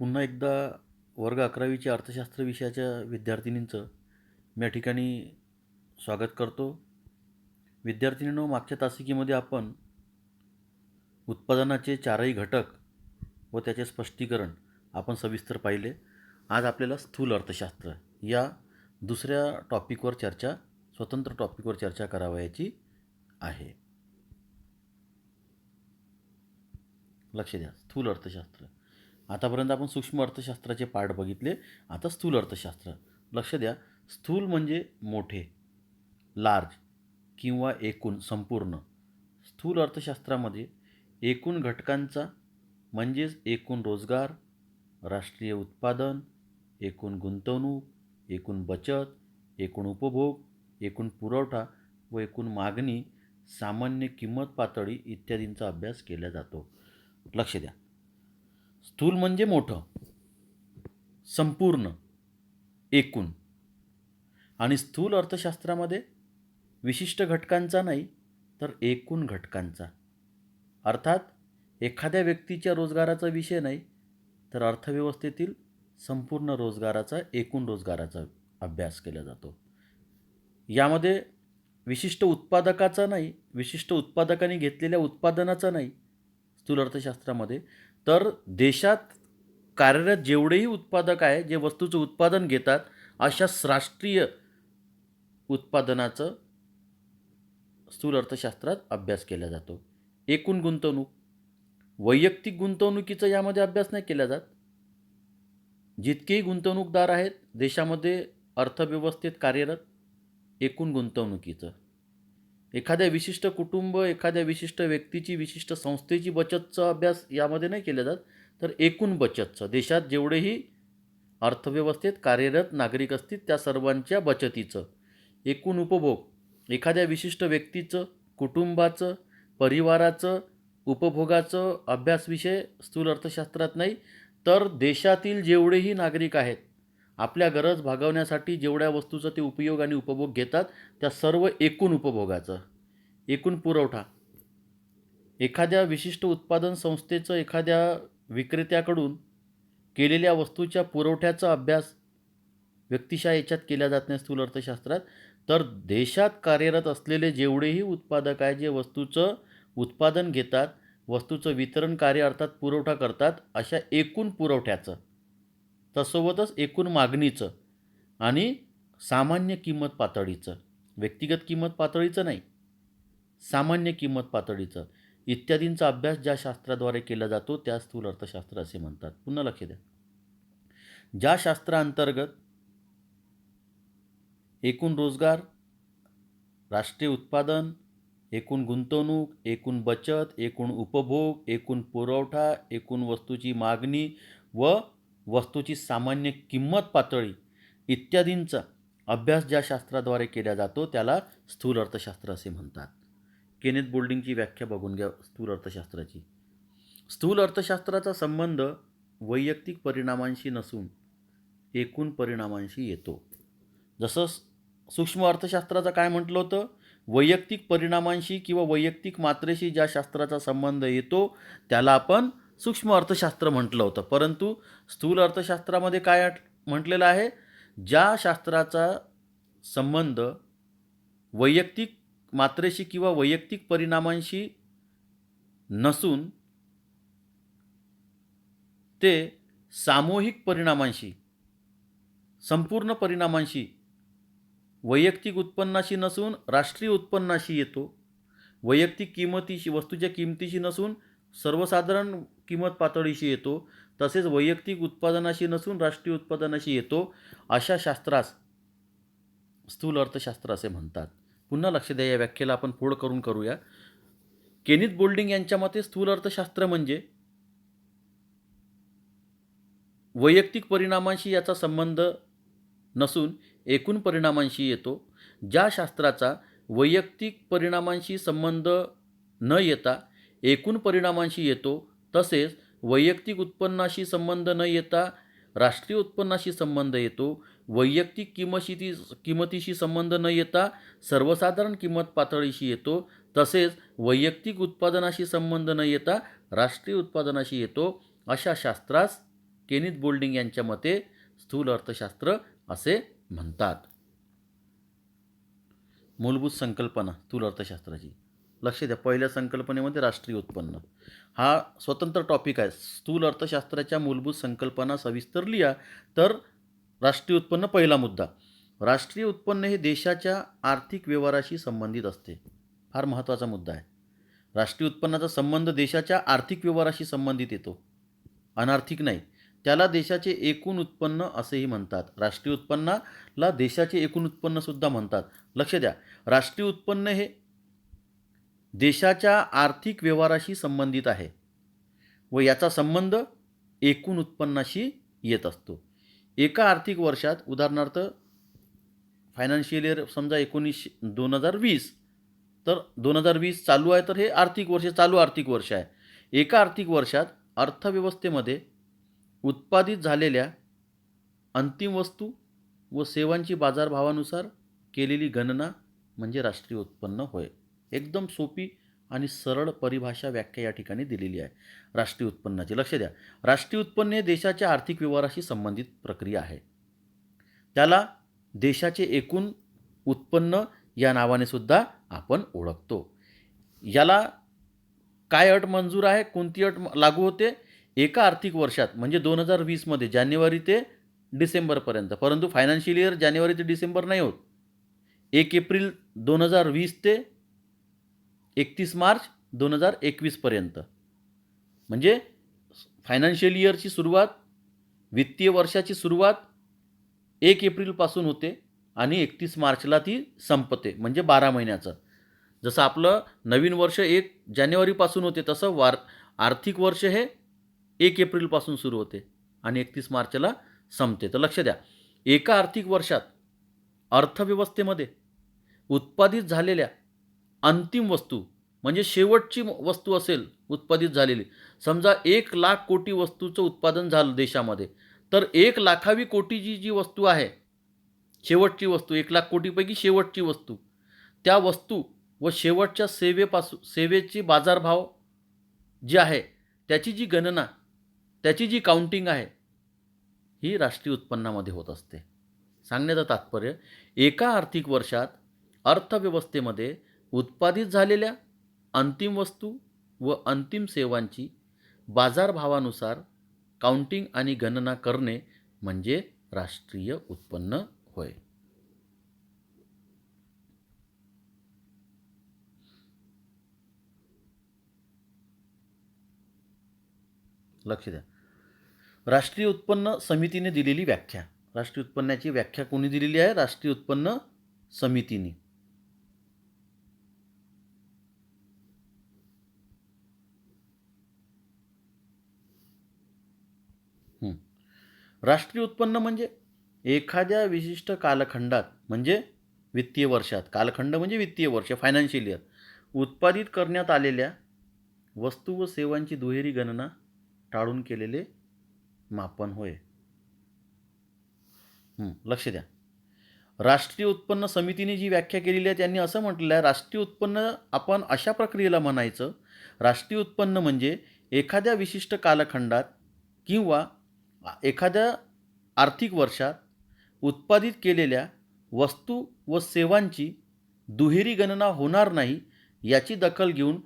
पुन्हा एकदा वर्ग 11वीच्या अर्थशास्त्र विषयाच्या विद्यार्थिनींचं मी या ठिकाणी स्वागत करतो. विद्यार्थिनींनो, मागच्या तासिकेमध्ये आपण उत्पादनाचे चारही घटक व त्याचे स्पष्टीकरण आपण सविस्तर पाहिले. आज आपल्याला स्थूल अर्थशास्त्र या दुसऱ्या स्वतंत्र टॉपिकवर चर्चा करावयाची आहे. लक्ष द्या, स्थूल अर्थशास्त्र. आतापर्यंत आपण सूक्ष्म अर्थशास्त्राचे पाठ बघितले. आता स्थूल अर्थशास्त्र. लक्ष द्या, स्थूल म्हणजे मोठे, लार्ज किंवा एकूण, संपूर्ण. स्थूल अर्थशास्त्रामध्ये एकूण घटकांचा म्हणजेच एकूण रोजगार, राष्ट्रीय उत्पादन, एकूण गुंतवणूक, एकूण बचत, एकूण उपभोग, एकूण पुरवठा व एकूण मागणी, सामान्य किंमत पातळी इत्यादींचा अभ्यास केला जातो. लक्ष द्या, स्थूल म्हणजे मोठं, संपूर्ण, एकूण. आणि स्थूल अर्थशास्त्रामध्ये विशिष्ट घटकांचा नाही तर एकूण घटकांचा, अर्थात एखाद्या व्यक्तीच्या रोजगाराचा विषय नाही तर अर्थव्यवस्थेतील संपूर्ण रोजगाराचा, एकूण रोजगाराचा अभ्यास केला जातो. यामध्ये विशिष्ट उत्पादकाचा नाही, विशिष्ट उत्पादकाने घेतलेल्या उत्पादनाचा नाही स्थूल अर्थशास्त्रामध्ये, तर देशात कार्यरत जेवढेही उत्पादक आहे, जे वस्तूचं उत्पादन घेतात, अशा राष्ट्रीय उत्पादनाचं स्थूल अर्थशास्त्रात अभ्यास केला जातो. एकूण गुंतवणूक, वैयक्तिक गुंतवणुकीचा यामध्ये अभ्यास नाही केला जात. जितकेही गुंतवणूकदार आहेत देशामध्ये अर्थव्यवस्थेत कार्यरत, एकूण गुंतवणुकीचं. एखाद्या विशिष्ट कुटुंब, एखाद्या विशिष्ट व्यक्तीची, विशिष्ट संस्थेची बचतचा अभ्यास यामध्ये नाही केला जात, तर एकूण बचतचं, देशात जेवढेही अर्थव्यवस्थेत कार्यरत नागरिक असतील त्या सर्वांच्या बचतीचं. एकूण उपभोग, एखाद्या विशिष्ट व्यक्तीचं, कुटुंबाचं, परिवाराचं उपभोगाचं अभ्यास विषय स्थूल अर्थशास्त्रात नाही, तर देशातील जेवढेही नागरिक आहेत, आपल्या गरज भागवण्यासाठी जेवढ्या वस्तूचा ते उपयोग आणि उपभोग घेतात, त्या सर्व एकूण उपभोगाचं. एकूण पुरवठा, एखाद्या विशिष्ट उत्पादन संस्थेचं एखाद्या विक्रेत्याकडून केलेल्या वस्तूच्या पुरवठ्याचा अभ्यास व्यक्तिशः याच्यात केला जात नाही स्थूल अर्थशास्त्रात, तर देशात कार्यरत असलेले जेवढेही उत्पादक आहे, जे वस्तूचं उत्पादन घेतात, वस्तूचं वितरण कार्य अर्थात पुरवठा करतात, अशा एकूण पुरवठ्याचं, तसोबतच एकूण मागणीचं आणि सामान्य किंमत पातळीचं, व्यक्तिगत किंमत पातळीचं नाही, सामान्य किंमत पातळीचं इत्यादींचा अभ्यास ज्या शास्त्राद्वारे केला जातो त्या स्थूल अर्थशास्त्र असे म्हणतात. पुन्हा लक्ष द्या, ज्या शास्त्रांतर्गत एकूण रोजगार, राष्ट्रीय उत्पादन, एकूण गुंतवणूक, एकूण बचत, एकूण उपभोग, एकूण पुरवठा, एकूण वस्तूची मागणी व वस्तूची सामान्य किंमत पातळी इत्यादींचा अभ्यास ज्या शास्त्राद्वारे केला जातो त्याला स्थूल अर्थशास्त्र असे म्हणतात. केनेथ बोल्डिंगची व्याख्या बघून घ्या स्थूल अर्थशास्त्राची. स्थूल अर्थशास्त्राचा संबंध वैयक्तिक परिणामांशी नसून एकूण परिणामांशी येतो. जसं सूक्ष्म अर्थशास्त्राचं काय म्हटलं होतं, वैयक्तिक परिणामांशी किंवा वैयक्तिक मात्रेशी ज्या शास्त्राचा संबंध येतो त्याला आपण सूक्ष्म अर्थशास्त्र म्हटलं होतं. परंतु स्थूल अर्थशास्त्रामध्ये काय म्हटलेलं आहे, ज्या शास्त्राचा संबंध वैयक्तिक मात्रेशी किंवा वैयक्तिक परिणामांशी नसून ते सामूहिक परिणामांशी, संपूर्ण परिणामांशी, वैयक्तिक उत्पन्नाशी नसून राष्ट्रीय उत्पन्नाशी येतो, वैयक्तिक किंमतीशी, वस्तूच्या किमतीशी नसून सर्वसाधारण किंमत पातळीशी येतो, तसेच वैयक्तिक उत्पादनाशी नसून राष्ट्रीय उत्पादनाशी येतो, अशा शास्त्रास स्थूल अर्थशास्त्र असे म्हणतात. पुन्हा लक्ष द्या, या व्याख्येला आपण फोड करून करूया. केनेथ बोल्डिंग यांच्या मते स्थूल अर्थशास्त्र म्हणजे वैयक्तिक परिणामांशी याचा संबंध नसून एकूण परिणामांशी येतो. ज्या शास्त्राचा वैयक्तिक परिणामांशी संबंध न येता एकूण परिणामांशी येतो, तसेच वैयक्तिक उत्पन्नाशी संबंध न येता राष्ट्रीय उत्पन्नाशी संबंध येतो, वैयक्तिक किंमतीशी संबंध न येता सर्वसाधारण किंमत पातळीशी येतो, तसेच वैयक्तिक उत्पादनाशी संबंध न येता राष्ट्रीय उत्पादनाशी येतो, अशा शास्त्रास केनिथ बोल्डिंग यांच्या मते स्थूल अर्थशास्त्र असे म्हणतात. मूलभूत संकल्पना स्थूल अर्थशास्त्राची. लक्ष द्या, पहिल्या संकल्पनेमध्ये राष्ट्रीय उत्पन्न हा स्वतंत्र टॉपिक आहे. स्थूल अर्थशास्त्राच्या मूलभूत संकल्पना सविस्तर लिहा. तर राष्ट्रीय उत्पन्न पहिला मुद्दा. राष्ट्रीय उत्पन्न हे देशाच्या आर्थिक व्यवहाराशी संबंधित असते. फार महत्त्वाचा मुद्दा आहे. राष्ट्रीय उत्पन्नाचा संबंध देशाच्या आर्थिक व्यवहाराशी संबंधित येतो, अनार्थिक नाही. त्याला देशाचे एकूण उत्पन्न असेही म्हणतात. राष्ट्रीय उत्पन्नाला देशाचे एकूण उत्पन्नसुद्धा म्हणतात. लक्ष द्या, राष्ट्रीय उत्पन्न हे देशाच्या आर्थिक व्यवहाराशी संबंधित आहे व याचा संबंध एकूण उत्पन्नाशी येत असतो. एका आर्थिक वर्षात, उदाहरणार्थ फायनान्शियल इयर समजा 2020, तर 2020 चालू आहे, तर हे आर्थिक वर्ष, चालू आर्थिक वर्ष आहे. एका आर्थिक वर्षात अर्थव्यवस्थेमध्ये उत्पादित झालेल्या अंतिम वस्तू व सेवांची बाजारभावानुसार केलेली गणना म्हणजे राष्ट्रीय उत्पन्न होय. एकदम सोपी आणि सरळ परिभाषा, व्याख्या या ठिकाणी दिलेली आहे राष्ट्रीय उत्पन्नाची. लक्ष द्या, राष्ट्रीय उत्पन्न हे देशाच्या आर्थिक व्यवहाराशी संबंधित प्रक्रिया आहे. त्याला देशाचे एकूण उत्पन्न या नावाने सुद्धा आपण ओळखतो. याला काय अट मंजूर आहे, कोणती अट लागू होते? एका आर्थिक वर्षात म्हणजे 2020मध्ये जानेवारी ते डिसेंबरपर्यंत, परंतु फायनान्शियल इयर जानेवारी ते डिसेंबर नाही होत. 1 एप्रिल 2020 ते 31 मार्च 2021 पर्यंत, म्हणजे फायनान्शियल इयरची सुरुवात, वित्तीय वर्षाची सुरुवात 1 एप्रिलपासून होते आणि 31 मार्चला ती संपते, म्हणजे 12 महिन्याचं. जसं आपलं नवीन वर्ष 1 जानेवारीपासून होते, तसं आर्थिक वर्ष हे 1 एप्रिलपासून सुरू होते आणि 31 मार्चला संपते. तर लक्ष द्या, एका आर्थिक वर्षात अर्थव्यवस्थेमध्ये उत्पादित झालेल्या अंतिम वस्तू म्हणजे शेवटची वस्तू असेल उत्पादित झालेली, समजा 1 लाख कोटी वस्तूचं उत्पादन झालं देशामध्ये, तर 1 लाखावी कोटीची जी वस्तू आहे, शेवटची वस्तू, 1 लाख कोटीपैकी शेवटची वस्तू, त्या वस्तू व शेवटच्या सेवेची बाजारभाव जे आहे त्याची जी गणना, त्याची जी काउंटिंग आहे, ही राष्ट्रीय उत्पन्नामध्ये होत असते. सांगण्याचं तात्पर्य, एका आर्थिक वर्षात अर्थव्यवस्थेमध्ये उत्पादित झालेल्या अंतिम वस्तू व अंतिम सेवांची बाजारभावानुसार काउंटिंग आणि गणना करणे म्हणजे राष्ट्रीय उत्पन्न होय. लक्ष द्या, राष्ट्रीय उत्पन्न समितीने दिलेली व्याख्या. राष्ट्रीय उत्पन्नाची व्याख्या कोणी दिलेली आहे? राष्ट्रीय उत्पन्न समितीने. राष्ट्रीय उत्पन्न म्हणजे एखाद्या विशिष्ट कालखंडात, म्हणजे वित्तीय वर्षात, कालखंड म्हणजे वित्तीय वर्ष, फायनान्शियल इयर, उत्पादित करण्यात आलेल्या वस्तू व सेवांची दुहेरी गणना टाळून केलेले मापन होय. लक्ष द्या, राष्ट्रीय उत्पन्न समितीने जी व्याख्या केलेली आहे त्यांनी असं म्हटलेलं आहे, राष्ट्रीय उत्पन्न आपण अशा प्रक्रियेला म्हणायचं, राष्ट्रीय उत्पन्न म्हणजे एखाद्या विशिष्ट कालखंडात किंवा एखाद्या आर्थिक वर्षात उत्पादित केलेल्या वस्तू व सेवांची दुहेरी गणना होणार नाही याची दखल घेऊन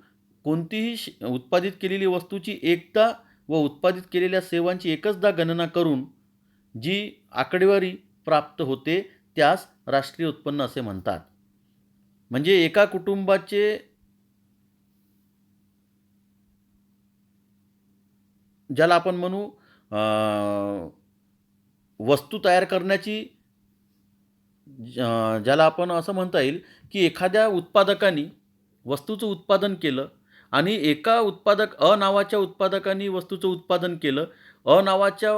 कोणतीही उत्पादित केलेली वस्तूची एकदा व उत्पादित केलेल्या सेवांची एकचदा गणना करून जी आकडेवारी प्राप्त होते त्यास राष्ट्रीय उत्पन्न असे म्हणतात. म्हणजे एका कुटुंबाचे ज्याला आपण म्हणू वस्तू तयार करण्याची, ज्याला आपण असं म्हणता येईल की एखाद्या उत्पादकांनी वस्तूचं उत्पादन केलं आणि एका अ नावाच्या उत्पादकांनी वस्तूचं उत्पादन केलं, अ नावाच्या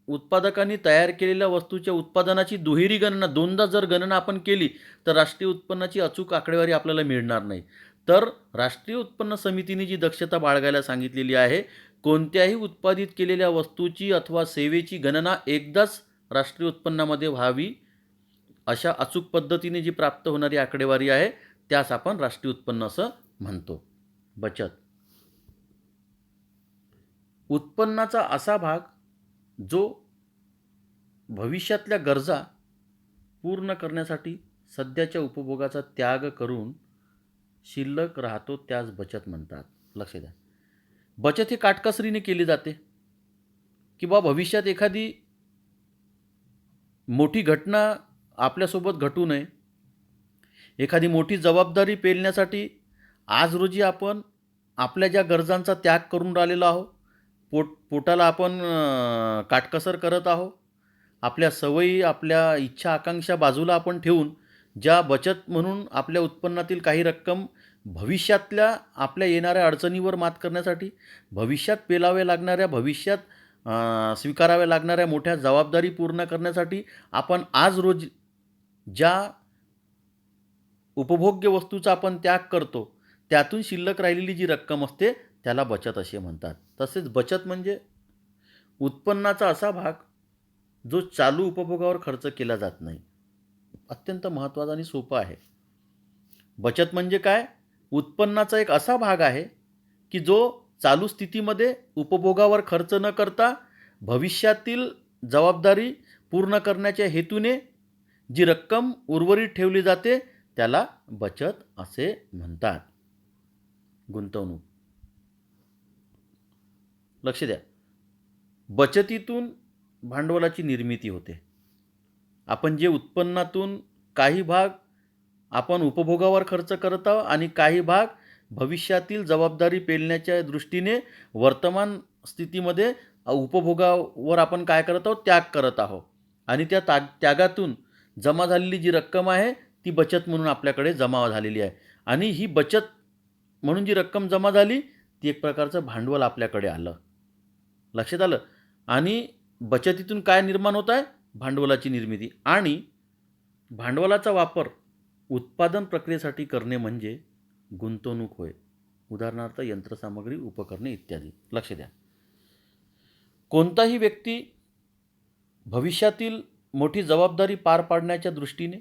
उत्पादकांनी तयार केलेल्या वस्तूच्या उत्पादनाची दुहेरी गणना, दोनदा जर गणना आपण केली तर राष्ट्रीय उत्पन्नाची अचूक आकडेवारी आपल्याला मिळणार नाही. तर राष्ट्रीय उत्पन्न समितीने जी दक्षता बाळगायला सांगितलेली आहे, कोणत्याही उत्पादित केलेल्या वस्तूची अथवा सेवेची गणना एकदाच राष्ट्रीय उत्पन्नामध्ये व्हावी, अशा अचूक पद्धतीने जी प्राप्त होणारी आकडेवारी आहे त्यास आपण राष्ट्रीय उत्पन्न असं म्हणतो. बचत उत्पन्नाचा असा भाग जो भविष्यातल्या गरजा पूर्ण करण्यासाठी सध्याच्या उपभोगाचा त्याग करून शिल्लक राहतो त्यास बचत म्हणतात. लक्ष द्या. बचत ही काटकसरीने केली जाते की बा भविष्यात एखादी मोठी घटना आपल्यासोबत घटू नये, एखादी मोठी जबाबदारी पेलण्यासाठी आज रोजी आपण आपल्या ज्या गरजांचा त्याग करून राहिलेलो आहोत, पोटाला आपण काटकसर करत आहोत, आपल्या सवयी, आपल्या इच्छा आकांक्षा बाजूला आपण ठेवून ज्या बचत म्हणून आपल्या उत्पन्नातील काही रक्कम भविष्यातल्या आपल्या येणाऱ्या अडचणीवर मात करण्यासाठी, भविष्यात पेलाव्या लागणाऱ्या, भविष्यात स्वीकाराव्या लागणाऱ्या मोठ्या जबाबदारी पूर्ण करण्यासाठी आपण आज रोजी ज्या उपभोग्य वस्तूचा आपण त्याग करतो, त्यातून शिल्लक राहिलेली जी रक्कम असते त्याला बचत असे म्हणतात. तसेच बचत म्हणजे उत्पन्नाचा असा भाग जो चालू उपभोगावर खर्च केला जात नाही. अत्यंत महत्त्वाचा आणि सोपं आहे. बचत म्हणजे काय? उत्पन्नाचा एक असा भाग आहे की जो चालू स्थितीमध्ये उपभोगावर खर्च न करता भविष्यातील जबाबदारी पूर्ण करण्याच्या हेतूने जी रक्कम उर्वरित ठेवली जाते त्याला बचत असे म्हणतात. गुंतवणूक. लक्ष द्या. बचतीतून भांडवलाची निर्मिती होते. आपण जे उत्पन्नातून काही भाग आपण उपभोगावर खर्च करत आहोत आणि काही भाग भविष्यातील जबाबदारी पेलण्याच्या दृष्टीने वर्तमान स्थितीमध्ये उपभोगावर आपण काय करत आहोत? त्याग करत आहोत. आणि त्या त्यागातून जमा झालेली जी रक्कम आहे ती बचत म्हणून आपल्याकडे जमा झालेली आहे. आणि ही बचत म्हणून जी रक्कम जमा झाली ती एक प्रकारचं भांडवल आपल्याकडे आलं. लक्षात आलं? आणि बचतीतून काय निर्माण होत आहे? भांडवलाची निर्मिती. आणि भांडवलाचा वापर उत्पादन प्रक्रियेसाठी करणे म्हणजे गुंतवणूक होय. उदाहरणार्थ यंत्रसामग्री, उपकरणे इत्यादी. लक्ष द्या. कोणताही व्यक्ती भविष्यातील मोठी जबाबदारी पार पाडण्याच्या दृष्टीने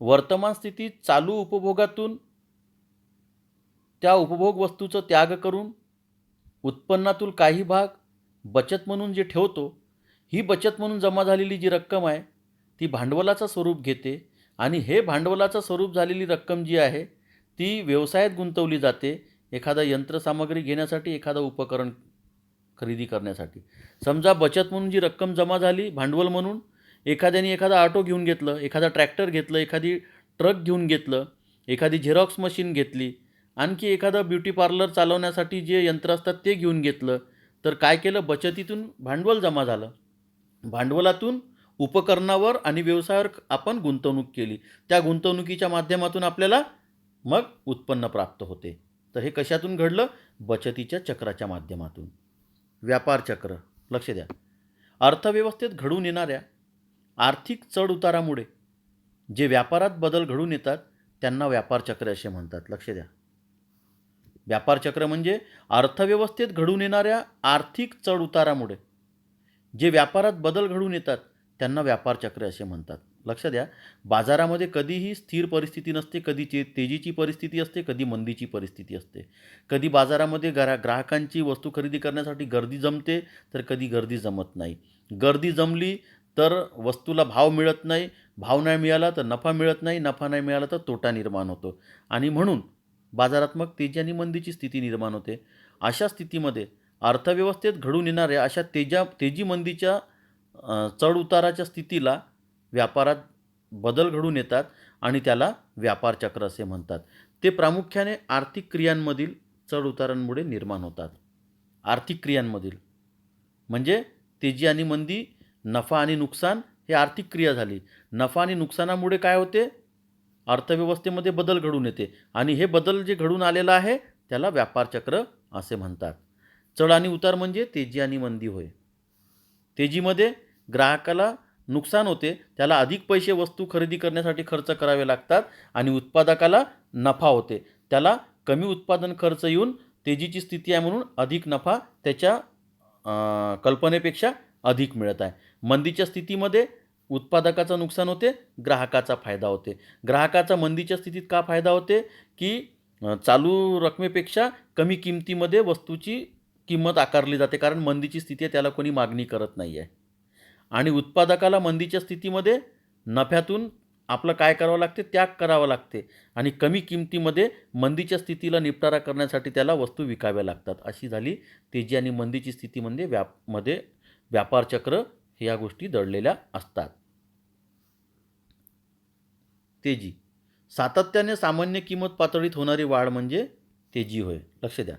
वर्तमान स्थितीत चालू उपभोगातून त्या उपभोग वस्तूचा त्याग करून उत्पन्नातून काही भाग बचत म्हणून जे ठेवतो, ही बचत म्हणून जमा झालेली जी रक्कम आहे ती भांडवलाचं स्वरूप घेते. आणि हे भांडवलाचं स्वरूप झालेली रक्कम जी आहे ती व्यवसायात गुंतवली जाते. एखादा यंत्रसामग्री घेण्यासाठी, एखादं उपकरण खरेदी करण्यासाठी. समजा बचत म्हणून जी रक्कम जमा झाली भांडवल म्हणून, एखाद्याने एखादा ऑटो घेऊन घेतलं, एखादा ट्रॅक्टर घेतलं, एखादी ट्रक घेऊन घेतलं, एखादी झेरॉक्स मशीन घेतली, आणखी एखादं ब्युटी पार्लर चालवण्यासाठी जे यंत्र असतात ते घेऊन घेतलं, तर काय केलं? बचतीतून भांडवल जमा झालं. भांडवलातून उपकरणावर आणि व्यवसायावर आपण गुंतवणूक केली. त्या गुंतवणुकीच्या माध्यमातून आपल्याला मग उत्पन्न प्राप्त होते. तर हे कशातून घडलं? बचतीच्या चक्राच्या माध्यमातून. व्यापार चक्र. लक्ष द्या. अर्थव्यवस्थेत घडून येणाऱ्या आर्थिक चढउतारामुळे जे व्यापारात बदल घडून येतात त्यांना व्यापार चक्र असे म्हणतात. लक्ष द्या. व्यापार चक्र म्हणजे अर्थव्यवस्थेत घडून येणाऱ्या आर्थिक चढउतारामुळे जे व्यापारात बदल घडून येतात त्यांना व्यापार चक्र असे म्हणतात. लक्ष द्या. बाजारामध्ये कधीही स्थिर परिस्थिती नसते. कधी तेजीची परिस्थिती असते, कधी मंदीची परिस्थिती असते. कधी बाजारामध्ये ग्राहकांची वस्तू खरेदी करण्यासाठी गर्दी जमते, तर कधी गर्दी जमत नाही. गर्दी जमली तर वस्तूला भाव मिळत नाही, भाव नाही मिळाला तर नफा मिळत नाही, नफा नाही मिळाला तर तोटा निर्माण होतो. आणि म्हणून बाजारात मग तेजी आणि मंदीची स्थिती निर्माण होते. अशा स्थितीमध्ये अर्थव्यवस्थेत घडून येणाऱ्या अशा तेजी मंदीच्या चढउताराच्या स्थितीला व्यापारात बदल घडून येतात आणि त्याला व्यापार चक्र असे म्हणतात. ते प्रामुख्याने आर्थिक क्रियांमधील चढउतारांमुळे निर्माण होतात. आर्थिक क्रियांमधील म्हणजे तेजी आणि मंदी, नफा आणि नुकसान हे आर्थिक क्रिया झाली. नफा आणि नुकसानामुळे काय होते? अर्थव्यवस्थेमध्ये बदल घडून येते आणि हे बदल जे घडून आलेलं आहे त्याला व्यापार चक्र असे म्हणतात. चढ आणि उतार म्हणजे तेजी आणि मंदी होय. तेजीमध्ये ग्राहकाला नुकसान होते, त्याला अधिक पैसे वस्तू खरेदी करण्यासाठी खर्च करावे लागतात. आणि उत्पादकाला नफा होते, त्याला कमी उत्पादन खर्च येऊन तेजीची स्थिती आहे म्हणून अधिक नफा त्याच्या कल्पनेपेक्षा अधिक मिळत आहे. मंदीच्या स्थितीमध्ये उत्पादकाचं नुकसान होते, ग्राहकाचा फायदा होते. ग्राहकाचा मंदीच्या स्थितीत का फायदा होते की चालू रकमेपेक्षा कमी किमतीमध्ये वस्तूची किंमत आकारली जाते, कारण मंदीची स्थिती आहे, त्याला कोणी मागणी करत नाही आहे. आणि उत्पादकाला मंदीच्या स्थितीमध्ये नफ्यातून आपलं काय करावं लागते, त्याग करावा लागते आणि कमी किमतीमध्ये मंदीच्या स्थितीला निपटारा करण्यासाठी त्याला वस्तू विकाव्या लागतात. अशी झाली तेजी आणि मंदीची स्थितीमध्ये व्यापार चक्र ह्या गोष्टी दडलेल्या असतात. तेजी, सातत्याने सामान्य किंमत पातळीत होणारी वाढ म्हणजे तेजी होय. लक्ष द्या.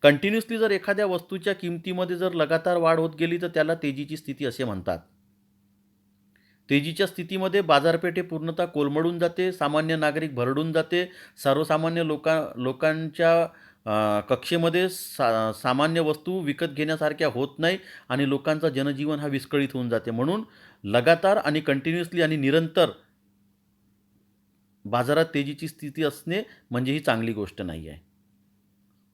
कंटिन्युअसली जर एखाद्या वस्तूच्या किमतीमध्ये जर लगातार वाढ होत गेली तर त्याला तेजीची स्थिती असे म्हणतात. तेजीच्या स्थितीमध्ये बाजारपेठ हे पूर्णतः कोलमडून जाते, सामान्य नागरिक भरडून जाते, सर्वसामान्य लोकांच्या कक्षेमध्ये सामान्य वस्तू विकत घेण्यासारख्या होत नाही आणि लोकांचा जनजीवन हा विस्कळीत होऊन जाते. म्हणून लगातार आणि कंटिन्युअसली आणि निरंतर बाजारात तेजीची स्थिती असणे म्हणजे ही चांगली गोष्ट नाही आहे.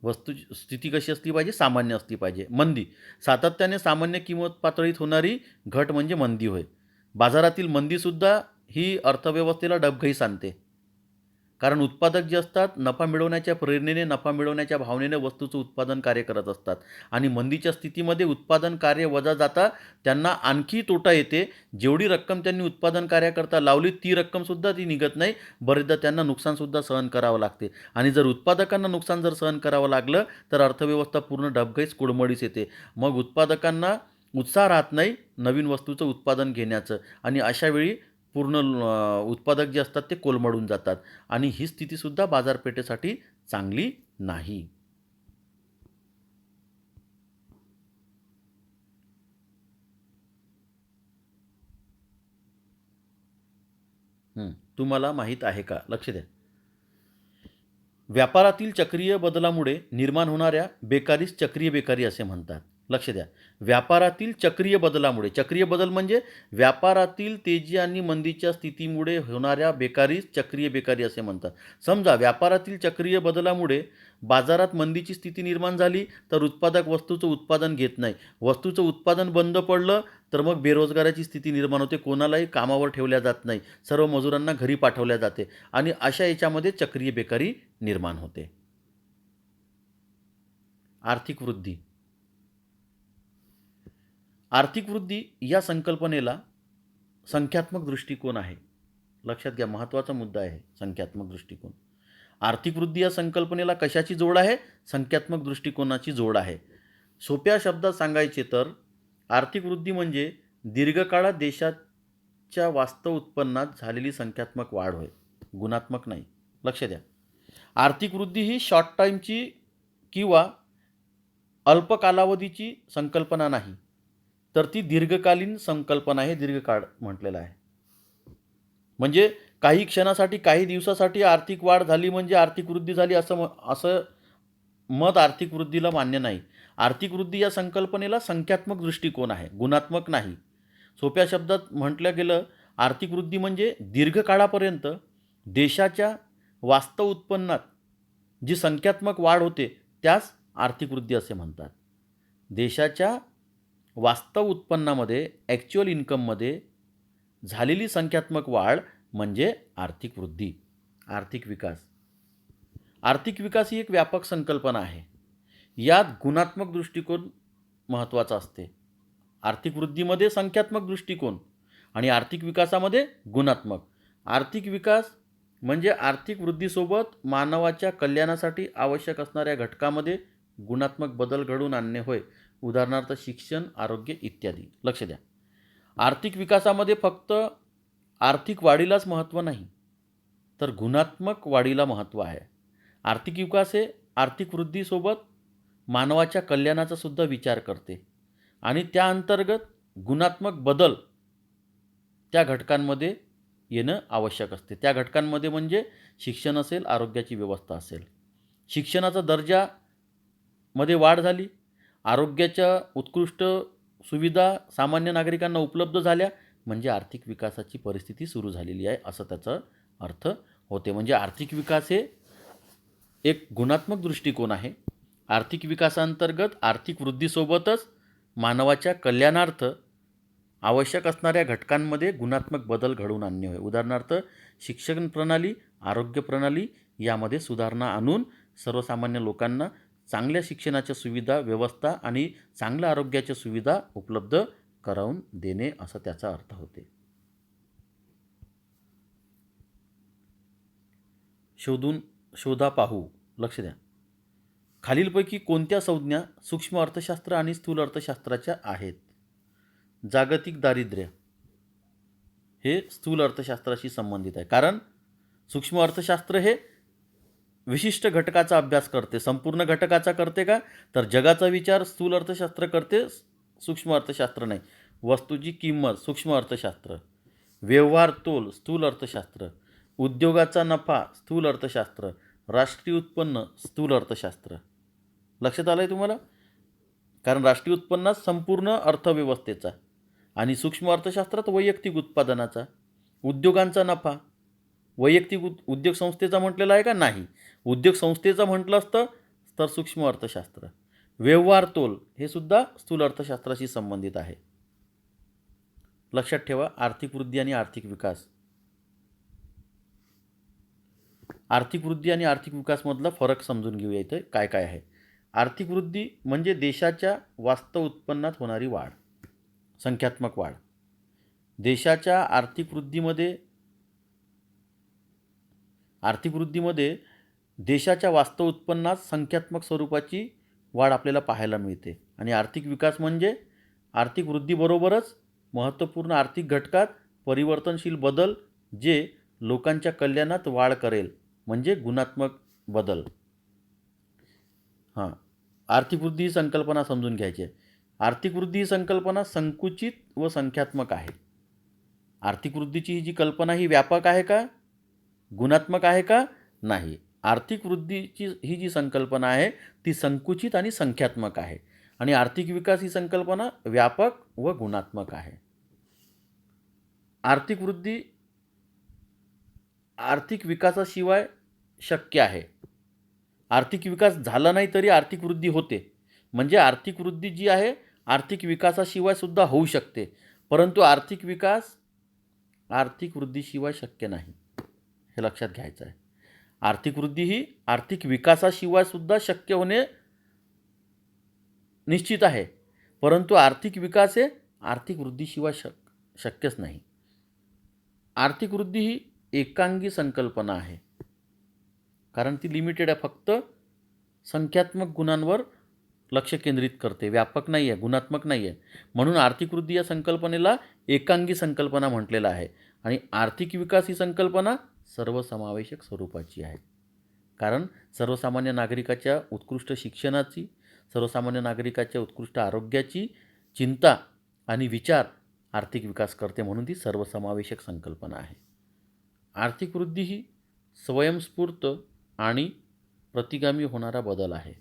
वस्तूची स्थिती कशी असली पाहिजे, सामान्य असली पाहिजे. मंदी, सातत्याने सामान्य किंमत पातळीत होणारी घट म्हणजे मंदी होय. बाजारातील मंदीसुद्धा ही अर्थव्यवस्थेला डबघाईस आणते, कारण उत्पादक जे असतात नफा मिळवण्याच्या प्रेरणेने, नफा मिळवण्याच्या भावनेने वस्तूचं उत्पादन कार्य करत असतात आणि मंदीच्या स्थितीमध्ये उत्पादन कार्य वजा जाता त्यांना आणखी तोटा येते. जेवढी रक्कम त्यांनी उत्पादन कार्याकरता लावली ती रक्कमसुद्धा ती निघत नाही. बरेचदा त्यांना नुकसानसुद्धा सहन करावं लागते आणि जर उत्पादकांना नुकसान जर सहन करावं लागलं तर अर्थव्यवस्था पूर्ण डबघाईस कोडमडीस येते. मग उत्पादकांना उत्साह राहत नाही नवीन वस्तूचं उत्पादन घेण्याचं आणि अशावेळी पूर्ण उत्पादक जे असतात ते कोलमडून जातात आणि ही स्थितीसुद्धा बाजारपेठेसाठी चांगली नाही. तुम्हाला माहीत आहे का? लक्ष द्या. व्यापारातील चक्रीय बदलामुळे निर्माण होणाऱ्या बेकारीस चक्रीय बेकारी असे म्हणतात. लक्ष द्या. व्यापारातील चक्रीय बदलामुळे, चक्रीय बदल म्हणजे व्यापारातील तेजी आणि मंदीच्या स्थितीमुळे होणाऱ्या बेकारीस चक्रीय बेकारी असे म्हणतात. समजा व्यापारातील चक्रीय बदलामुळे बाजारात मंदीची स्थिती निर्माण झाली तर उत्पादक वस्तूचं उत्पादन घेत नाही. वस्तूचं उत्पादन बंद पडलं तर मग बेरोजगाराची स्थिती निर्माण होते. कोणालाही कामावर ठेवल्या जात नाही. सर्व मजुरांना घरी पाठवल्या जाते आणि अशा याच्यामध्ये चक्रीय बेकारी निर्माण होते. आर्थिक वृद्धी. आर्थिक वृद्धी या संकल्पनेला संख्यात्मक दृष्टिकोन आहे. लक्षात घ्या, महत्त्वाचा मुद्दा आहे संख्यात्मक दृष्टिकोन. आर्थिक वृद्धी या संकल्पनेला कशाची जोड आहे? संख्यात्मक दृष्टिकोनाची जोड आहे. सोप्या शब्दात सांगायचे तर आर्थिक वृद्धी म्हणजे दीर्घकाळात देशाच्या वास्तव उत्पन्नात झालेली संख्यात्मक वाढ होय, गुणात्मक नाही. लक्ष द्या. आर्थिक वृद्धी ही शॉर्ट टाईमची किंवा अल्प कालावधीची संकल्पना नाही, तर ती दीर्घकालीन संकल्पना आहे. दीर्घकाळ म्हटलेला आहे म्हणजे काही क्षणासाठी, काही दिवसासाठी आर्थिक वाढ झाली म्हणजे आर्थिक वृद्धी झाली असं मत आर्थिक वृद्धीला मान्य नाही. आर्थिक वृद्धी या संकल्पनेला संख्यात्मक दृष्टिकोन आहे, गुणात्मक नाही. सोप्या शब्दात म्हटलं गेलं, आर्थिक वृद्धी म्हणजे दीर्घकाळापर्यंत देशाच्या वास्तव उत्पन्नात जी संख्यात्मक वाढ होते त्यास आर्थिक वृद्धी असे म्हणतात. देशाच्या वास्तव उत्पन्नामध्ये, ॲक्च्युअल इन्कममध्ये झालेली संख्यात्मक वाढ म्हणजे आर्थिक वृद्धी. आर्थिक विकास. आर्थिक विकास ही एक व्यापक संकल्पना आहे. यात गुणात्मक दृष्टिकोन महत्त्वाचा असते. आर्थिक वृद्धीमध्ये संख्यात्मक दृष्टिकोन आणि आर्थिक विकासामध्ये गुणात्मक. आर्थिक विकास म्हणजे आर्थिक वृद्धीसोबत मानवाच्या कल्याणासाठी आवश्यक असणाऱ्या घटकामध्ये गुणात्मक बदल घडवून आणणे होय. उदाहरणार्थ शिक्षण, आरोग्य इत्यादी. लक्ष द्या. आर्थिक विकासामध्ये फक्त आर्थिक वाढीलाच महत्त्व नाही, तर गुणात्मक वाढीला महत्त्व आहे. आर्थिक विकास हे आर्थिक वृद्धीसोबत मानवाच्या कल्याणाचा सुद्धा विचार करते आणि त्या अंतर्गत गुणात्मक बदल त्या घटकांमध्ये येणं आवश्यक असते. त्या घटकांमध्ये म्हणजे शिक्षण असेल, आरोग्याची व्यवस्था असेल. शिक्षणाचा दर्जामध्ये वाढ झाली, आरोग्याच्या उत्कृष्ट सुविधा सामान्य नागरिकांना उपलब्ध झाल्या म्हणजे आर्थिक विकासाची परिस्थिती सुरू झालेली आहे असं त्याचा अर्थ होते. म्हणजे आर्थिक विकास हे एक गुणात्मक दृष्टिकोन आहे. आर्थिक विकासांतर्गत आर्थिक वृद्धीसोबतच मानवाच्या कल्याणार्थ आवश्यक असणाऱ्या घटकांमध्ये गुणात्मक बदल घडवून आणणे होय. उदाहरणार्थ शिक्षण प्रणाली, आरोग्य प्रणाली यामध्ये सुधारणा आणून सर्वसामान्य लोकांना चांगल्या शिक्षणाच्या सुविधा व्यवस्था आणि चांगल्या आरोग्याच्या सुविधा उपलब्ध करून देणे असा त्याचा अर्थ होते. शोधा पाहू. लक्ष द्या. खालीलपैकी कोणत्या संज्ञा सूक्ष्म अर्थशास्त्र आणि स्थूल अर्थशास्त्राच्या आहेत? जागतिक दारिद्र्य हे स्थूल अर्थशास्त्राशी संबंधित आहे, कारण सूक्ष्म अर्थशास्त्र हे विशिष्ट घटकाचा अभ्यास करते. संपूर्ण घटकाचा करते का? तर जगाचा विचार स्थूल अर्थशास्त्र करते, सूक्ष्म अर्थशास्त्र नाही. वस्तूची किंमत सूक्ष्म अर्थशास्त्र, व्यवहार तोल स्थूल अर्थशास्त्र, उद्योगाचा नफा स्थूल अर्थशास्त्र, राष्ट्रीय उत्पन्न स्थूल अर्थशास्त्र. लक्षात आलं आहे तुम्हाला? कारण राष्ट्रीय उत्पन्नात संपूर्ण अर्थव्यवस्थेचा आणि सूक्ष्म अर्थशास्त्रात वैयक्तिक उत्पादनाचा. उद्योगांचा नफा वैयक्तिक उद्योग संस्थेचा म्हटलेला आहे का? नाही. उद्योग संस्थेचा म्हटलं असतं तर सूक्ष्म अर्थशास्त्र. व्यवहार तोल हे सुद्धा स्थूल अर्थशास्त्राशी संबंधित आहे. लक्षात ठेवा. आर्थिक वृद्धी आणि आर्थिक विकास. आर्थिक वृद्धी आणि आर्थिक विकासमधला फरक समजून घेऊया. इथं काय काय आहे. आर्थिक वृद्धी म्हणजे देशाच्या वास्तव उत्पन्नात होणारी वाढ, संख्यात्मक वाढ. देशाच्या आर्थिक वृद्धीमध्ये देशाच्या वास्तव उत्पन्नात संख्यात्मक स्वरूपाची वाढ आपल्याला पाहायला मिळते. आणि आर्थिक विकास म्हणजे आर्थिक वृद्धीबरोबरच महत्त्वपूर्ण आर्थिक घटकात परिवर्तनशील बदल जे लोकांच्या कल्याणात वाढ करेल, म्हणजे गुणात्मक बदल. आर्थिक वृद्धी ही संकल्पना समजून घ्यायची आहे. आर्थिक वृद्धी ही संकल्पना संकुचित व संख्यात्मक आहे. आर्थिक वृद्धीची ही जी कल्पना ही व्यापक आहे का? गुणात्मक आहे का? नाही. आर्थिक वृद्धीची ही जी संकल्पना आहे ती संकुचित आणि संख्यात्मक आहे. आणि आर्थिक विकास ही संकल्पना व्यापक व गुणात्मक आहे. आर्थिक वृद्धी आर्थिक विकासाशिवाय शक्य आहे. आर्थिक विकास झाला नाही तरी आर्थिक वृद्धी होते. म्हणजे आर्थिक वृद्धी जी आहे आर्थिक विकासाशिवाय सुद्धा होऊ शकते, परंतु आर्थिक विकास आर्थिक वृद्धीशिवाय शक्य नाही, हे लक्षात घ्यायचं आहे. आर्थिक वृद्धी ही आर्थिक विकासाशिवाय सुद्धा शक्य होणे निश्चित आहे, परंतु आर्थिक विकास हे आर्थिक वृद्धीशिवाय शक्यच नाही. आर्थिक वृद्धी ही एकांगी संकल्पना आहे, कारण ती लिमिटेड आहे, फक्त संख्यात्मक गुणांवर लक्ष केंद्रित करते, व्यापक नाही आहे, गुणात्मक नाही आहे. म्हणून आर्थिक वृद्धी या संकल्पनेला एकांगी संकल्पना म्हटलेलं आहे. आणि आर्थिक विकास ही संकल्पना सर्वसमावेशक स्वरूपाची आहे, कारण सर्वसामान्य नागरिकाच्या उत्कृष्ट शिक्षणाची, सर्वसामान्य नागरिकाच्या उत्कृष्ट आरोग्याची चिंता आणि विचार आर्थिक विकास करते, म्हणून ती सर्वसमावेशक संकल्पना आहे. आर्थिक वृद्धी ही स्वयंस्फूर्त आणि प्रतिगामी होणारा बदल आहे.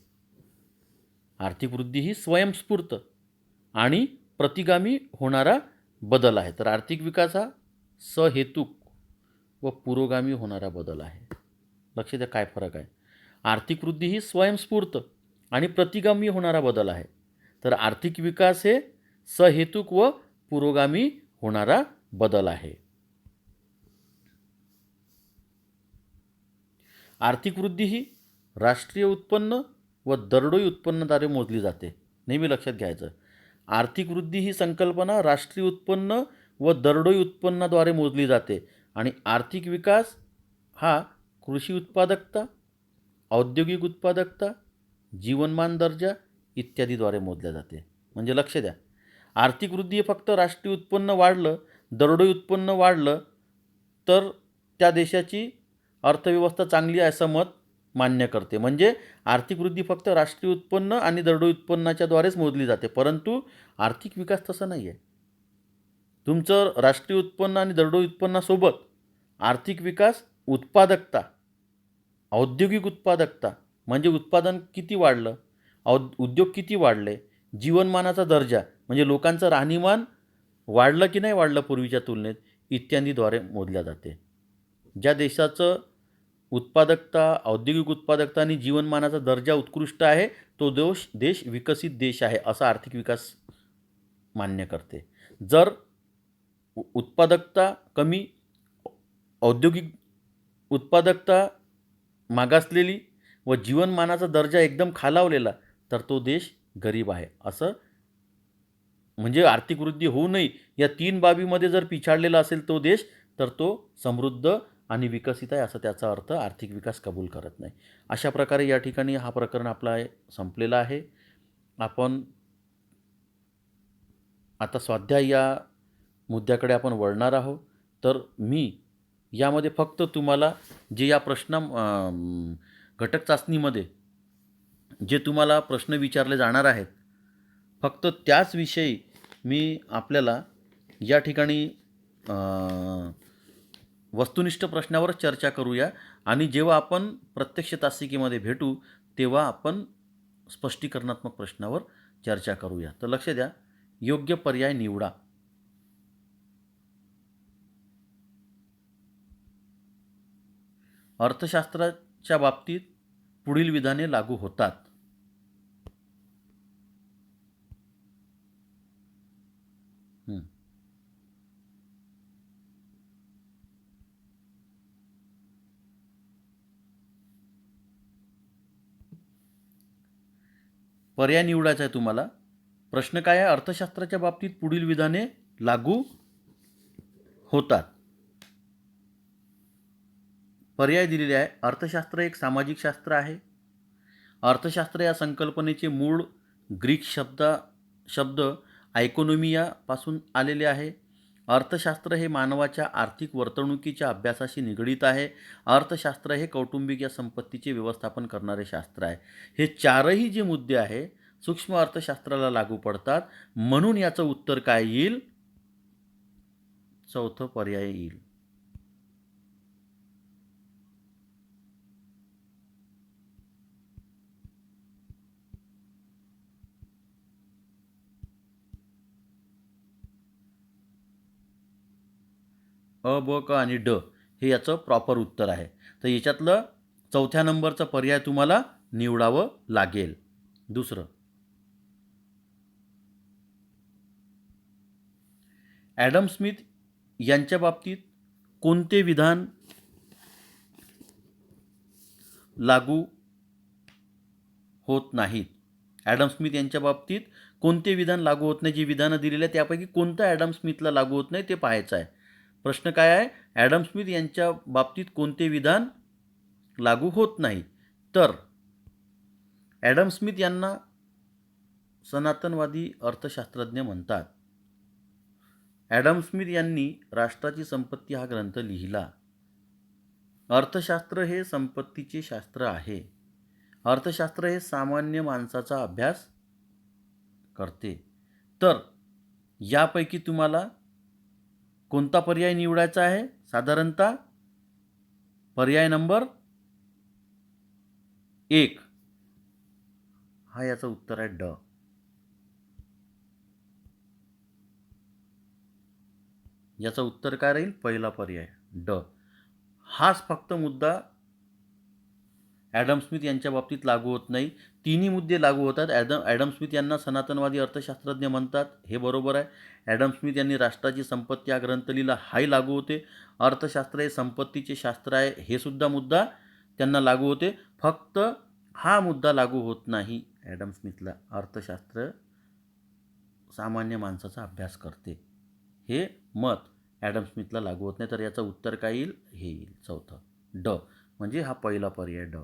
आर्थिक वृद्धी ही स्वयंस्फूर्त आणि प्रतिगामी होणारा बदल आहे. तर आर्थिक विकास हा सहेतुक व पुरोगामी होणारा बदल आहे. लक्ष द्या काय फरक आहे. आर्थिक वृद्धी ही स्वयंस्फूर्त आणि प्रतिगामी होणारा बदल आहे, तर आर्थिक विकास हे सहेतुक व पुरोगामी होणारा बदल आहे. आर्थिक वृद्धी ही राष्ट्रीय उत्पन्न व दरडोई उत्पन्नाद्वारे मोजली जाते. नेहमी लक्षात घ्यायचं. आर्थिक वृद्धी ही संकल्पना राष्ट्रीय उत्पन्न व दरडोई उत्पन्नाद्वारे मोजली जाते. आणि आर्थिक विकास हा कृषी उत्पादकता, औद्योगिक उत्पादकता, जीवनमान दर्जा इत्यादीद्वारे मोजल्या जाते. म्हणजे लक्ष द्या, आर्थिक वृद्धी हे फक्त राष्ट्रीय उत्पन्न वाढलं, दरडोई उत्पन्न वाढलं तर त्या देशाची अर्थव्यवस्था चांगली आहे असं मत मान्य करते. म्हणजे आर्थिक वृद्धी फक्त राष्ट्रीय उत्पन्न आणि दरडोई उत्पन्नाच्याद्वारेच मोजली जाते, परंतु आर्थिक विकास तसं नाही आहे. तुमचं राष्ट्रीय उत्पन्न आणि दरडोई उत्पन्नासोबत आर्थिक विकास, उत्पादकता, औद्योगिक उत्पादकता म्हणजे उत्पादन किती वाढलं, उद्योग किती वाढले, जीवनमानाचा दर्जा म्हणजे लोकांचं राहणीमान वाढलं की नाही वाढलं पूर्वीच्या तुलनेत इत्यादीद्वारे मोजल्या जाते. ज्या देशाचं उत्पादकता, औद्योगिक उत्पादकता आणि जीवनमानाचा दर्जा उत्कृष्ट आहे तो देश विकसित देश आहे असा आर्थिक विकास मान्य करते. जर उत्पादकता कमी, औद्योगिक उत्पादकता मागासलेली व जीवनमानाचा दर्जा एकदम खालावलेला तर तो देश गरीब आहे. असं म्हणजे आर्थिक वृद्धी होऊ नये या 3 बाबीमध्ये जर पिछाडलेला असेल तो देश, तर तो समृद्ध आणि विकसित आहे, असं त्याचा अर्थ आर्थिक विकास कबूल करत नाही. अशा प्रकारे या ठिकाणी हा प्रकरण आपला संपलेला आहे. आपण आता स्वाध्याय या मुद्द्याकडे आपण वळणार आहोत. तर मी यामध्ये फक्त तुम्हाला जे या घटक चाचणीमध्ये जे तुम्हाला प्रश्न विचारले जाणार आहेत, फक्त त्याच विषयी मी आपल्याला या ठिकाणी वस्तुनिष्ठ प्रश्नावर चर्चा करूया आणि जेव्हा आपण प्रत्यक्ष तासिकेमध्ये भेटू तेव्हा आपण स्पष्टीकरणात्मक प्रश्नावर चर्चा करूया. तर लक्ष द्या, योग्य पर्याय निवडा. अर्थशास्त्राच्या बाबतीत पुढील विधाने लागू होतात. पर्याय निवडायचा आहे तुम्हाला. प्रश्न काय आहे? अर्थशास्त्राच्या बाबतीत पुढील विधाने लागू होतात. पर्याय दिलेले आहे. अर्थशास्त्र एक सामाजिक शास्त्र आहे. अर्थशास्त्र या संकल्पनेचे मूळ ग्रीक शब्द आयकोनॉमिया पासून आलेले आहे. अर्थशास्त्र हे मानवाच्या आर्थिक वर्तणुकीच्या अभ्यासाशी निगडित आहे. अर्थशास्त्र हे कौटुंबिक या संपत्तीचे व्यवस्थापन करणारे शास्त्र आहे. हे चारही जे मुद्दे आहे सूक्ष्म अर्थशास्त्राला लागू पडतात. म्हणून याचं उत्तर काय येईल? चौथं पर्याय येईल. अ, ब, क आणि ड हे याचं प्रॉपर उत्तर आहे. तर याच्यातलं चौथ्या नंबरचा पर्याय तुम्हाला निवडावं लागेल. दुसरं, ॲडम स्मिथ यांच्या बाबतीत कोणते विधान लागू होत नाहीत? ॲडम स्मिथ यांच्या बाबतीत कोणते विधान लागू होत नाही? जी विधानं दिलेली आहेत त्यापैकी कोणतं ॲडम स्मिथला लागू होत नाही ते पाहायचं आहे. प्रश्न काय आहे? ॲडम स्मिथ यांच्या बाबतीत कोणते विधान लागू होत नाही? तर ॲडम स्मिथ यांना सनातनवादी अर्थशास्त्रज्ञ म्हणतात. ॲडम स्मिथ यांनी राष्ट्राची संपत्ती हा ग्रंथ लिहिला. अर्थशास्त्र हे संपत्तीचे शास्त्र आहे. अर्थशास्त्र हे सामान्य माणसाचा अभ्यास करते. तर यापैकी तुम्हाला कोणता पर्याय निवडायचा आहे? साधारणतः पर्याय नंबर 1 हा याचं उत्तर आहे. ड. याचं उत्तर काय राहील? पहिला पर्याय ड. हाच फक्त मुद्दा ॲडम स्मिथ यांच्या बाबतीत लागू होत नाही. तिन्ही मुद्दे लागू होतात. ॲडम स्मिथ यांना सनातनवादी अर्थशास्त्रज्ञ म्हणतात, हे बरोबर आहे. ॲडम स्मिथ यांनी राष्ट्राची संपत्ती हा ग्रंथ लिहिला, हाही लागू होते. अर्थशास्त्र हे संपत्तीचे शास्त्र आहे, हे सुद्धा मुद्दा त्यांना लागू होते. फक्त हा मुद्दा लागू होत नाही ॲडम स्मिथला. अर्थशास्त्र सामान्य माणसाचा अभ्यास करते, हे मत ॲडम स्मिथला लागू होत नाही. तर याचं उत्तर काय येईल? हे येईल चौथं ड. म्हणजे हा पहिला पर्याय ड.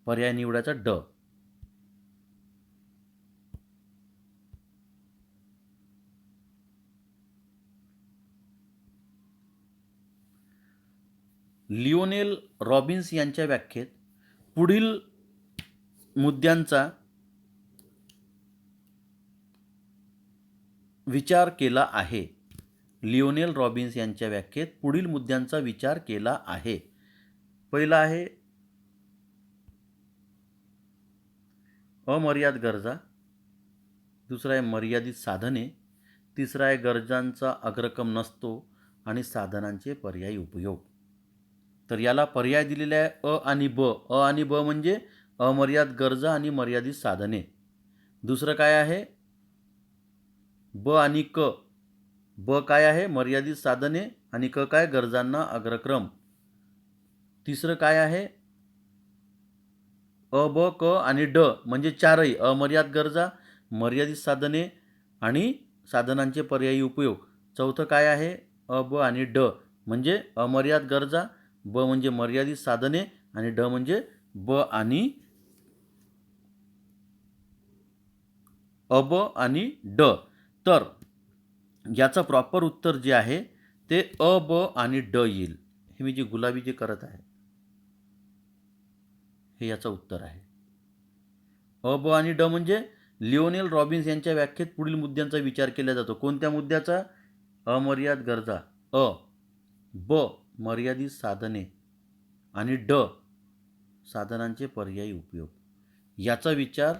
पर्याय निवडायचा ड. लिओनेल रॉबिन्स यांच्या व्याख्येत पुढील मुद्द्यांचा विचार केला आहे. लिओनेल रॉबिन्स यांच्या व्याख्येत पुढील मुद्द्यांचा विचार केला आहे. पहिला आहे अमर्याद गरजा. दुसरा आहे मर्यादित साधने. तिसरा आहे गरजांचा अग्रक्रम नसतो आणि साधनांचे पर्यायी उपयोग. तर याला पर्याय दिलेले आहे अ आणि ब. अ आणि ब म्हणजे अमर्याद गरजा आणि मर्यादित साधने. दुसरं काय आहे? ब आणि क. ब काय आहे? मर्यादित साधने आणि क काय? गरजांना अग्रक्रम. तिसरं काय आहे? अ ब क आणि ड म्हणजे चारही अमर्याद गरजा, मर्यादित साधने आणि साधनांचे पर्यायी उपयोग. चौथं काय आहे? अ ब आणि ड म्हणजे अमर्याद गरजा, ब म्हणजे मर्यादित साधने आणि ड म्हणजे ब आणि अ ब आणि ड. तर याचं प्रॉपर उत्तर जे आहे ते अ ब आणि ड येईल. हे मी जे गुलाबी जे करत आहे हे याचं उत्तर आहे. अ ब आणि ड म्हणजे लिओनेल रॉबिन्स यांच्या व्याख्येत पुढील मुद्द्यांचा विचार केला जातो. कोणत्या मुद्द्याचा? अमर्याद गरजा, अ, ब मर्यादित साधने आणि ड साधनांचे पर्यायी उपयोग. याचा विचार,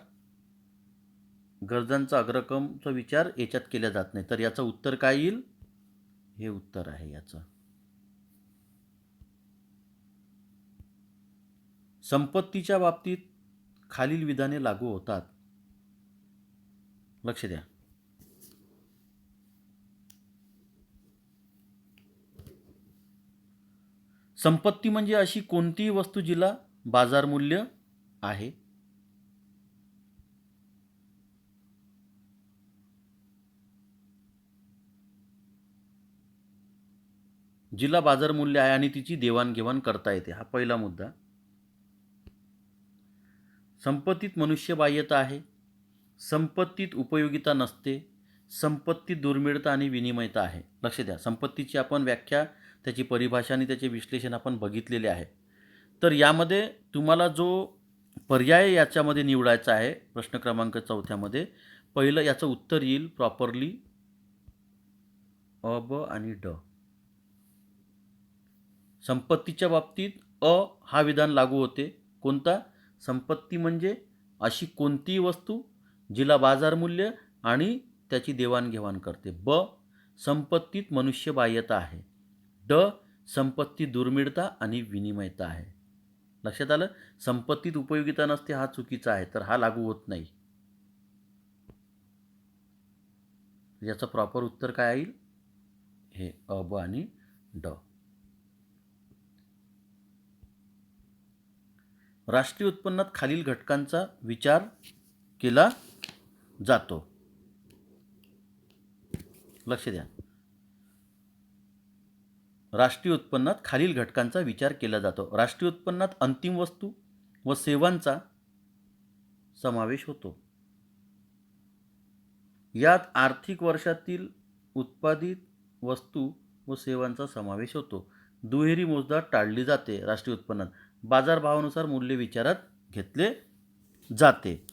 गरजांचा अग्रक्रमचा विचार याच्यात केला जात नाही. तर याचं उत्तर काय येईल? हे उत्तर आहे याचं. संपत्तीच्या बाबतीत खालील विधाने लागू होतात. लक्ष द्या. संपत्ती म्हणजे अशी कोणतीही वस्तू जिला बाजार मूल्य आहे. जिला बाजार मूल्य आहे आणि तिची देवाणघेवाण करता येते. हा पहिला मुद्दा. संपत्तीत मनुष्यबाह्यता आहे. संपत्तीत उपयोगिता नसते. संपत्तीत दुर्मिळता आणि विनिमयता आहे. लक्ष द्या. संपत्तीची आपण व्याख्या, त्याची परिभाषा आणि त्याचे विश्लेषण आपण बघितलेले आहे. तर यामध्ये तुम्हाला जो पर्याय याच्यामध्ये निवडायचा आहे प्रश्न क्रमांक 4 पहिलं याचं उत्तर येईल प्रॉपरली अ, ब आणि ड. संपत्तीच्या बाबतीत अ हा विधान लागू होते. कोणता? संपत्ती म्हणजे अशी कोणतीही वस्तू जिला बाजार मूल्य आणि त्याची देवाणघेवाण करते. ब संपत्तीत मनुष्यबाह्यता आहे. ड संपत्ती दुर्मिळता आणि विनिमयता आहे. लक्षात आलं? संपत्तीत उपयोगिता नसते हा चुकीचा आहे, तर हा लागू होत नाही. याचं प्रॉपर उत्तर काय येईल? हे अ, ब आणि ड. राष्ट्रीय उत्पन्नात खालील घटकांचा विचार केला जातो. लक्ष द्या. राष्ट्रीय उत्पन्नात खालील घटकांचा विचार केला जातो. राष्ट्रीय उत्पन्नात अंतिम वस्तू व सेवांचा समावेश होतो. यात आर्थिक वर्षातील उत्पादित वस्तू व सेवांचा समावेश होतो. दुहेरी मोजदाद टाळली जाते. राष्ट्रीय उत्पन्नात बाजारभावानुसार मूल्य विचारात घेतले जाते.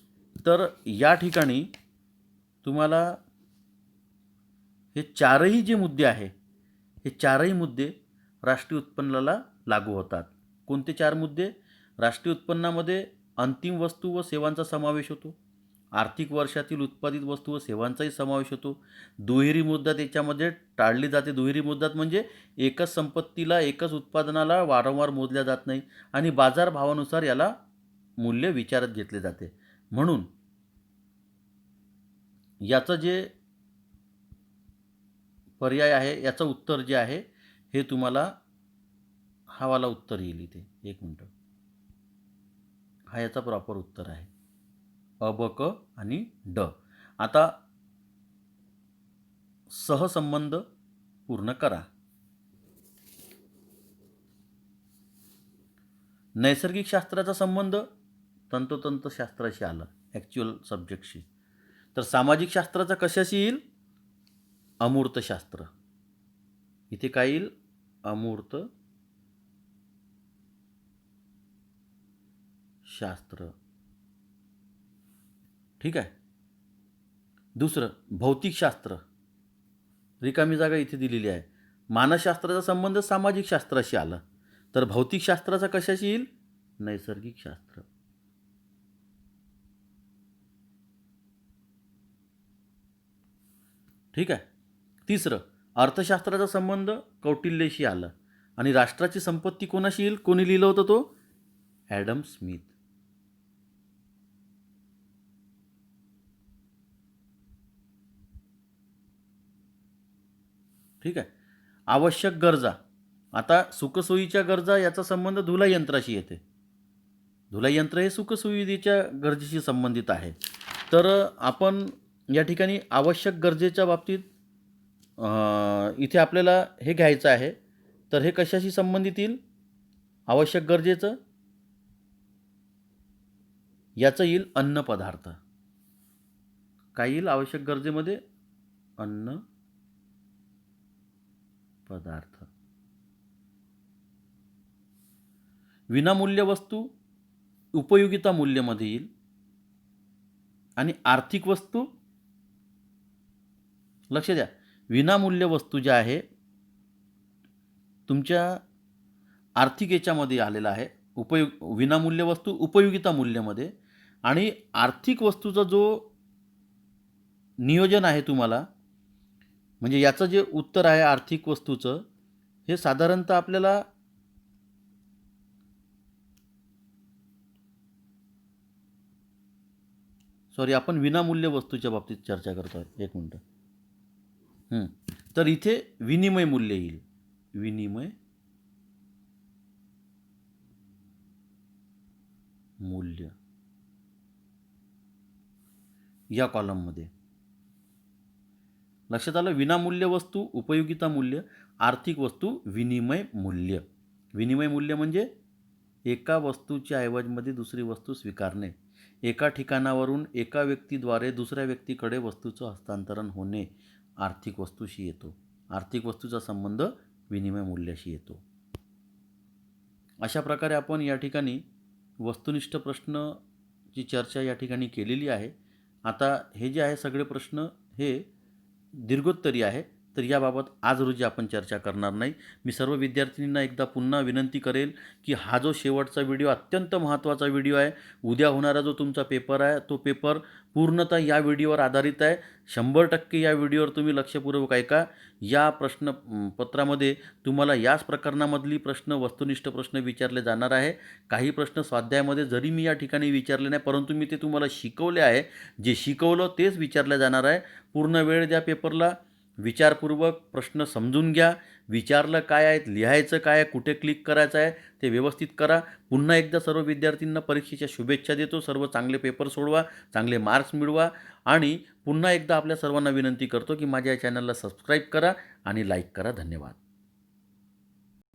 तर या ठिकाणी तुम्हाला हे चारही जे मुद्दे आहे हे चारही मुद्दे राष्ट्रीय उत्पन्नाला लागू होतात. कोणते चार मुद्दे? राष्ट्रीय उत्पन्नामध्ये अंतिम वस्तू व सेवांचा समावेश होतो. आर्थिक वर्षातील उत्पादित वस्तू व सेवांचाही समावेश होतो. दुहेरी मुद्दत याच्यामध्ये टाळली जाते. दुहेरी मुद्दत म्हणजे एकच संपत्तीला, एकच उत्पादनाला वारंवार मोजल्या जात नाही आणि बाजारभावानुसार याला मूल्य विचारात घेतले जाते. म्हणून याचं जे पर्याय आहे याचं उत्तर जे आहे हे तुम्हाला हा वाला उत्तर येईल इथे. एक मिनटं. हा याचा प्रॉपर उत्तर आहे. अ, ब, क आणि ड. आता सहसंबंध पूर्ण करा. नैसर्गिक शास्त्राचा संबंध तंतोतंत शास्त्राशी आला, ॲक्च्युअल सब्जेक्टशी. तर सामाजिक शास्त्राचा कशाशी येईल? अमूर्त शास्त्र. इथे काय येईल? अमूर्त शास्त्र. ठीक आहे. दुसरं भौतिकशास्त्र. रिकामी जागा इथे दिलेली आहे. मानसशास्त्राचा संबंध सामाजिक शास्त्राशी आला, तर भौतिकशास्त्राचा कशाशी येईल? नैसर्गिक शास्त्र. ठीक आहे. तिसरं अर्थशास्त्राचा संबंध कौटिल्याशी आला आणि राष्ट्राची संपत्ती कोणाशी येईल? कोणी लिहिलं होतं तो? Adam Smith. ठीक आहे. आवश्यक गरजा. आता सुखसोयीच्या गरजा याचा संबंध धुलाई यंत्राशी येते. धुलाई यंत्र हे सुखसुविधेच्या गरजेशी संबंधित आहे. तर आपण या ठिकाणी आवश्यक गरजेच्या बाबतीत इथे आपल्याला हे घ्यायचं आहे. तर हे कशाशी संबंधित येईल? आवश्यक गरजेचं याचं येईल अन्न पदार्थ. काय येईल आवश्यक गरजेमध्ये? अन्न पदार्थ. विनामूल्य वस्तू उपयोगिता मूल्यामध्ये येईल आणि आर्थिक वस्तू, लक्ष द्या, विनामूल्य वस्तू ज्या आहे तुमच्या आर्थिक याच्यामध्ये आलेला आहे. विनामूल्य वस्तू उपयोगिता मूल्यामध्ये, आणि आर्थिक वस्तूचा जो नियोजन आहे तुम्हाला, म्हणजे याचं जे उत्तर आहे आर्थिक वस्तूचं, हे साधारणतः आपल्याला आपण विनामूल्य वस्तूच्या बाबतीत चर्चा करतो आहे. एक मिनटं. तर इथे विनिमय मूल्य येईल. विनिमय मूल्य या कॉलममध्ये. लक्षात आलं? विनामूल्य वस्तू उपयोगिता मूल्य, आर्थिक वस्तू विनिमय मूल्य. विनिमय मूल्य म्हणजे एका वस्तूच्या ऐवजमध्ये दुसरी वस्तू स्वीकारणे, एका ठिकाणावरून एका व्यक्तीद्वारे दुसऱ्या व्यक्तीकडे वस्तूचं हस्तांतरण होणे आर्थिक वस्तूशी येतो. आर्थिक वस्तूचा संबंध विनिमय मूल्याशी येतो. अशा प्रकारे आपण या ठिकाणी वस्तुनिष्ठ प्रश्नची चर्चा या ठिकाणी केलेली आहे. आता हे जे आहे सगळे प्रश्न हे दीर्घोत्तरी आहे, तर याबाबत आज रोजी आपण चर्चा करणार नाही. मी सर्व विद्यार्थिनींना एकदा पुन्हा विनंती करेल की हा जो शेवटचा व्हिडिओ अत्यंत महत्त्वाचा व्हिडिओ आहे. उद्या होणारा जो तुमचा पेपर आहे तो पेपर पूर्णतः या व्हिडिओवर आधारित आहे. 100% या व्हिडिओवर तुम्ही लक्षपूर्वक ऐका. या प्रश्नपत्रामध्ये तुम्हाला याच प्रकरणामधली प्रश्न, वस्तुनिष्ठ प्रश्न विचारले जाणार आहे. काही प्रश्न स्वाध्यायामध्ये जरी मी या ठिकाणी विचारले नाही, परंतु मी ते तुम्हाला शिकवले आहे. जे शिकवलं तेच विचारले जाणार आहे. पूर्ण वेळ द्या पेपरला. विचारपूर्वक प्रश्न समजून घ्या. विचारलं काय आहे, लिहायचं काय आहे, कुठे क्लिक करायचं आहे ते व्यवस्थित करा. पुन्हा एकदा सर्व विद्यार्थ्यांना परीक्षेच्या शुभेच्छा देतो. सर्व चांगले पेपर सोडवा, चांगले मार्क्स मिळवा, आणि पुन्हा एकदा आपल्या सर्वांना विनंती करतो की माझ्या या चॅनलला सबस्क्राईब करा आणि लाईक करा. धन्यवाद.